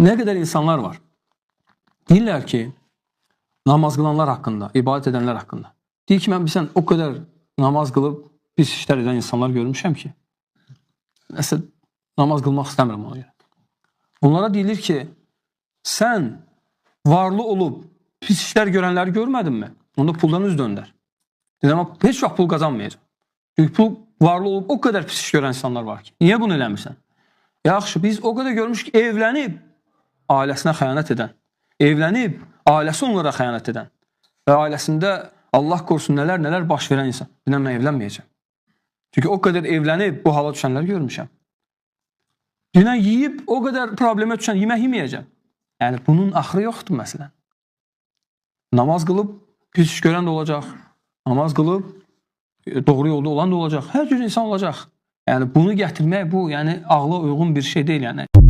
Nə qədər insanlar var. Deyirlər ki, namaz qılanlar haqqında, ibadət edənlər haqqında. Deyir ki, mən bilsən, o qədər namaz qılıb pis işlər edən insanlar görmüşəm ki, nəsə namaz qılmaq istəmirəm ona görə. Onlara deyilir ki, sən varlı olub pis işlər görənləri görmədinmi? Onda puldan üz döndər. Deyirəm, heç vaxt pul qazanmayacaq. Çünki pul varlı olub o qədər pis iş görən insanlar var ki. Niyə bunu eləmirsən? Yaxşı, biz o qədər görmüşük ki, evlənib ailəsinə xəyanət edən, evlənib ailəsi onlara xəyanət edən və ailəsində Allah qorusun nələr baş verən insan. Biləm, mən evlənməyəcəm. Çünki o qədər evlənib bu hala düşənləri görmüşəm. Dünən yiyib o qədər problemə düşən yemək yeməyəcəm. Yəni, bunun axırı yoxdur məsələn. Namaz qılıb pis iş görən də olacaq. Namaz qılıb doğru yolda olan da olacaq. Hər cür insan olacaq. Yəni, bunu gətirmək bu, yəni ağla uyğun bir şey deyil yəni.